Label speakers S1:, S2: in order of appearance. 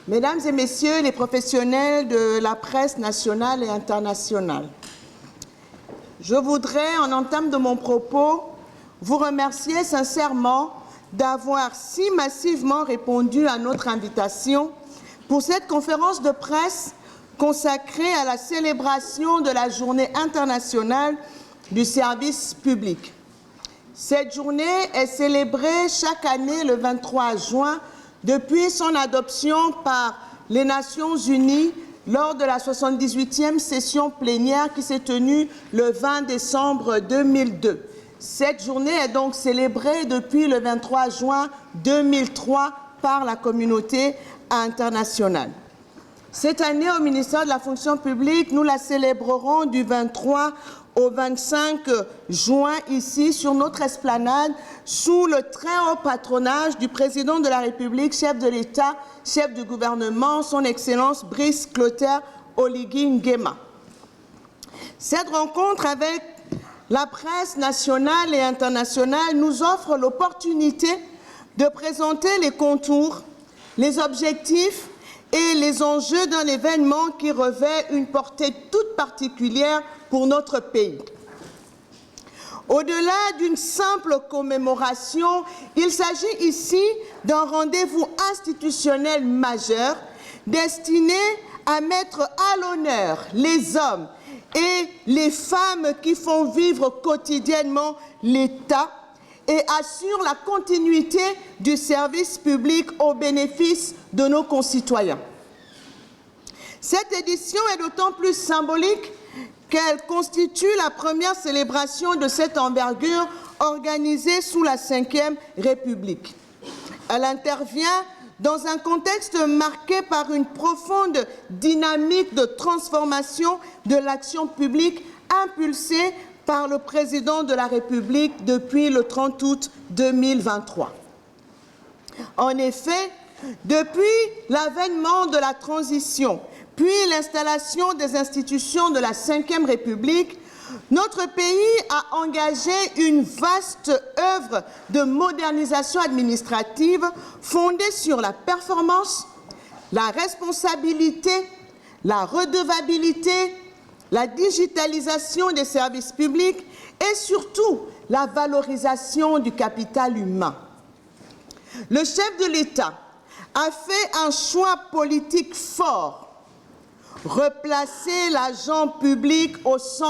S1: Mesdames et Messieurs les professionnels de la presse nationale et internationale, je voudrais, en entame de mon propos, vous remercier sincèrement d'avoir si massivement répondu à notre invitation pour cette conférence de presse consacrée à la célébration de la Journée internationale du service public. Cette journée est célébrée chaque année le 23 juin depuis son adoption par les Nations Unies lors de la 78e session plénière qui s'est tenue le 20 décembre 2002. Cette journée est donc célébrée depuis le 23 juin 2003 par la communauté internationale. Cette année, au ministère de la Fonction publique, nous la célébrerons du 23 au 25 juin, ici, sur notre esplanade, sous le très haut patronage du président de la République, chef de l'État, chef du gouvernement, son Excellence Brice Clotaire Oligui Nguema. Cette rencontre avec la presse nationale et internationale nous offre l'opportunité de présenter les contours, les objectifs et les enjeux d'un événement qui revêt une portée toute particulière pour notre pays. Au-delà d'une simple commémoration, il s'agit ici d'un rendez-vous institutionnel majeur destiné à mettre à l'honneur les hommes et les femmes qui font vivre quotidiennement l'État et assurent la continuité du service public au bénéfice de nos concitoyens. Cette édition est d'autant plus symbolique qu'elle constitue la première célébration de cette envergure organisée sous la Ve République. Elle intervient dans un contexte marqué par une profonde dynamique de transformation de l'action publique impulsée par le président de la République depuis le 30 août 2023. En effet, depuis l'avènement de la transition, puis l'installation des institutions de la Ve République, notre pays a engagé une vaste œuvre de modernisation administrative fondée sur la performance, la responsabilité, la redevabilité, la digitalisation des services publics et surtout la valorisation du capital humain. Le chef de l'État a fait un choix politique fort, replacer l'agent public au centre